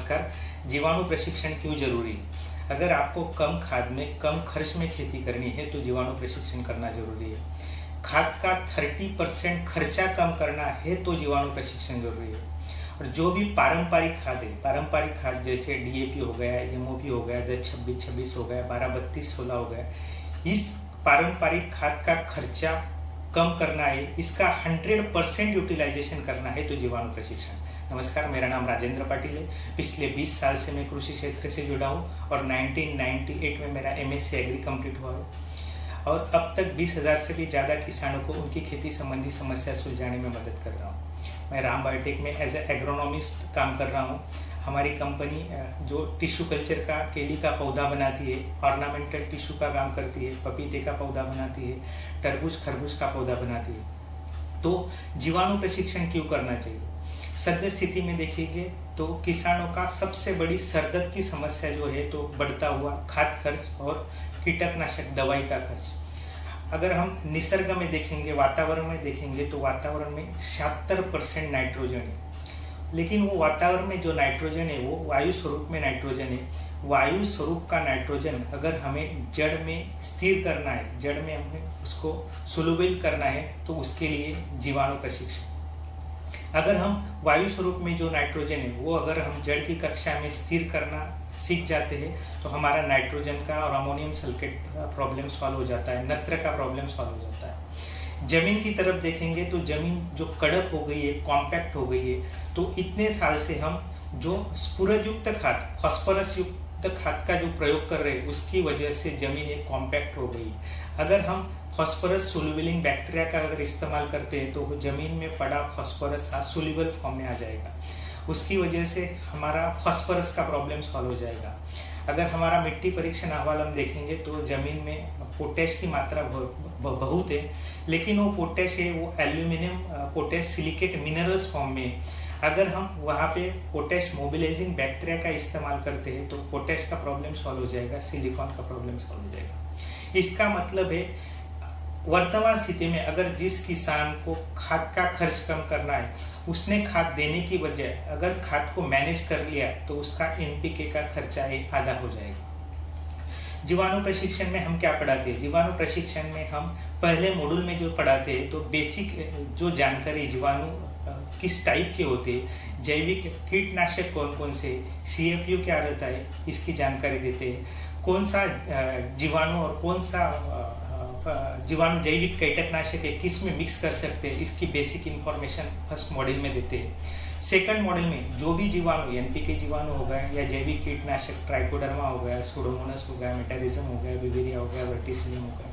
नमस्कार। जीवाणु प्रशिक्षण क्यों जरूरी है? अगर आपको कम खाद में कम खर्च में खेती करनी है तो जीवाणु प्रशिक्षण करना जरूरी है। खाद का 30% खर्चा कम करना है तो जीवाणु प्रशिक्षण जरूरी है। और जो भी पारंपरिक खाद है, पारंपरिक खाद जैसे डीएपी हो गया, एमओपी हो गया, 10-26-26 हो गया, 12-32-16 हो गया, इस पारंपरिक खाद का खर्चा कम करना है, इसका 100% यूटिलाइजेशन करना है तो जीवाणु प्रशिक्षण। नमस्कार, मेरा नाम राजेंद्र पाटिल है। पिछले 20 साल से मैं कृषि क्षेत्र से जुड़ा हूँ और 1998 में मेरा एमएससी एग्री कंप्लीट हुआ है और अब तक 20,000 से भी ज़्यादा किसानों को उनकी खेती संबंधी समस्या सुलझाने में मदद कर रहा हूँ। मैं राम बायोटेक में एज ए एग्रोनॉमिस्ट काम कर रहा हूँ। हमारी कंपनी जो टिश्यू कल्चर का केली का पौधा बनाती है, ऑर्नामेंटल टिश्यू का काम करती है, पपीते का पौधा बनाती है, तरबूज खरबूज का पौधा बनाती है। तो जीवाणु प्रशिक्षण क्यों करना चाहिए? सद्य स्थिति में देखेंगे तो किसानों का सबसे बड़ी सरदर्द की समस्या जो है तो बढ़ता हुआ खाद खर्च और कीटनाशक दवाई का खर्च। अगर हम निसर्ग में देखेंगे, वातावरण में देखेंगे तो वातावरण में 76% नाइट्रोजन है, लेकिन वो वातावरण में जो नाइट्रोजन है वो वायु स्वरूप में नाइट्रोजन है। वायु स्वरूप का नाइट्रोजन अगर हमें जड़ में स्थिर करना है, जड़ में हमें उसको सोलुबल करना है तो उसके लिए जीवाणु प्रशिक्षण। अगर हम वायु स्वरूप में जो नाइट्रोजन है वो अगर हम जड़ की कक्षा में स्थिर करना सीख जाते हैं तो हमारा नाइट्रोजन का और अमोनियम सल्फेट का प्रॉब्लम सॉल्व हो जाता है, नत्र का प्रॉब्लम सॉल्व हो जाता है। जमीन की तरफ देखेंगे तो जमीन जो कड़क हो गई है, कॉम्पैक्ट हो गई है, तो इतने साल से हम जो स्फुरद युक्त खाद, फास्फोरस युक्त खाद का जो प्रयोग कर रहे हैं उसकी वजह से जमीन एक कॉम्पैक्ट हो गई। अगर हम फास्फोरस सोल्यूबलिंग बैक्टीरिया का अगर इस्तेमाल करते हैं तो वो जमीन में पड़ा फास्फोरस सोल्यूबल फॉर्म में आ जाएगा, उसकी वजह से हमारा फास्फोरस का प्रॉब्लम सॉल्व हो जाएगा। अगर हमारा मिट्टी परीक्षण अहवाल हम देखेंगे तो जमीन में पोटैश की मात्रा बहुत है, लेकिन वो पोटैश है वो aluminium potash silicate minerals form में। अगर हम वहाँ पे पोटैश मोबिलाइजिंग बैक्टीरिया का इस्तेमाल करते हैं तो पोटैश का प्रॉब्लम सॉल्व हो जाएगा, सिलिकॉन का प्रॉब्लम सॉल्व हो जाएगा। इसका मतलब है वर्तमान स्थिति में अगर जिस किसान को खाद का खर्च कम करना है उसने खाद देने की बजाय अगर खाद को मैनेज कर लिया तो उसका एनपीके का खर्चा आधा हो जाएगा। जीवाणु प्रशिक्षण में हम क्या पढ़ाते हैं? जीवाणु प्रशिक्षण में हम पहले मॉड्यूल में जो पढ़ाते हैं तो बेसिक जो जानकारी जीवाणु किस टाइप के होते हैं, जैविक कीटनाशक कौन कौन से, सीएफयू क्या रहता है इसकी जानकारी देते हैं, कौन सा जीवाणु और कौन सा जीवाणु जैविक कीटनाशक है किस में मिक्स कर सकते हैं इसकी बेसिक इंफॉर्मेशन फर्स्ट मॉड्यूल में देते हैं। सेकंड मॉड्यूल में जो भी जीवाणु एनपीके जीवाणु हो गया या जैविक कीटनाशक ट्राइकोडर्मा हो गया, सुडोमोनास हो गया, मेटारिज्म हो गया, विवेरिया हो गया, वर्टिसिलियम हो गया,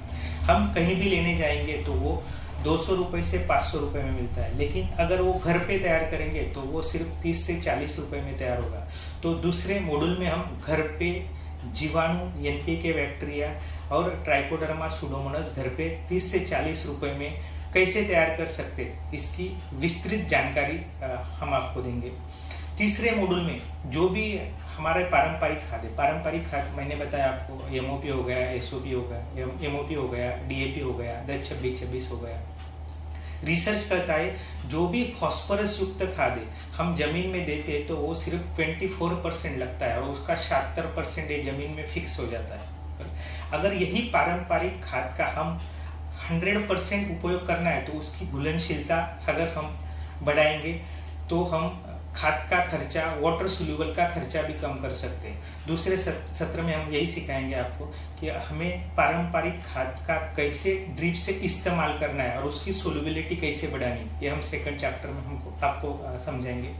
हम कहीं भी लेने जाएंगे तो वो 200 रुपए से 500 रुपए में मिलता है, लेकिन अगर वो घर पे तैयार करेंगे तो वो सिर्फ 30 से 40 रुपए में तैयार होगा। तो दूसरे मॉड्यूल में हम घर पे जीवाणु एनपीके बैक्टीरिया और ट्राइकोडर्मा सुडोमोनास घर पे 30 से 40 रुपए में कैसे तैयार कर सकते इसकी विस्तृत जानकारी हम आपको देंगे। तीसरे मॉड्यूल में जो भी हमारे पारंपरिक खाद है, पारंपरिक खाद मैंने बताया आपको, एमओपी हो गया, एसओपी हो गया, एमओपी हो गया, डीएपी हो गया, 10-26-26 हो गया। रिसर्च करता है जो भी फास्फोरस युक्त खाद है हम जमीन में देते हैं तो वो सिर्फ 24% लगता है और उसका 76% जमीन में फिक्स हो जाता है। अगर यही पारंपरिक खाद का हम 100% उपयोग करना है तो उसकी घुलनशीलता अगर हम बढ़ाएंगे तो हम खाद का खर्चा, वाटर सोल्यूबल का खर्चा भी कम कर सकते हैं। दूसरे सत्र में हम यही सिखाएंगे आपको कि हमें पारंपरिक खाद का कैसे ड्रिप से इस्तेमाल करना है और उसकी सोल्यूबिलिटी कैसे बढ़ानी, ये हम सेकंड चैप्टर में आपको समझाएंगे।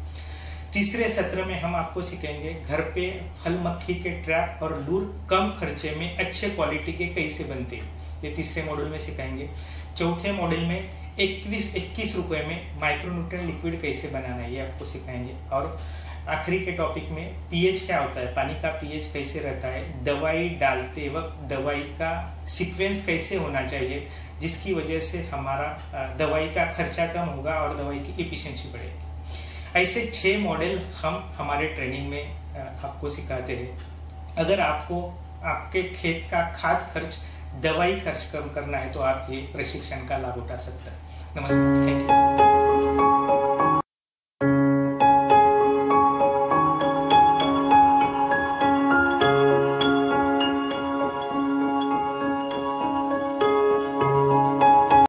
तीसरे सत्र में हम आपको सिखाएंगे घर पे फल मक्खी के ट्रैप और लूर कम खर्चे में अच्छे क्वालिटी के कैसे बनते हैं, ये तीसरे मॉड्यूल में सिखाएंगे। चौथे मॉड्यूल में 21 रुपए में माइक्रोन्यूट्रिएंट लिक्विड कैसे बनाना है ये आपको सिखाएंगे। और आखिरी के टॉपिक में पीएच क्या होता है, पानी का पीएच कैसे रहता है, दवाई डालते वक्त दवाई का सीक्वेंस कैसे होना चाहिए जिसकी वजह से हमारा दवाई का खर्चा कम होगा और दवाई की एफिशिएंसी बढ़ेगी। ऐसे 6 मॉडल हम हमारे ट्रेनिंग में आपको सिखाते हैं। अगर आपको आपके खेत का खाद खर्च, दवाई खर्च कम करना है तो आप ये प्रशिक्षण का लाभ उठा सकते हैं। नमस्कार, थैंक यू।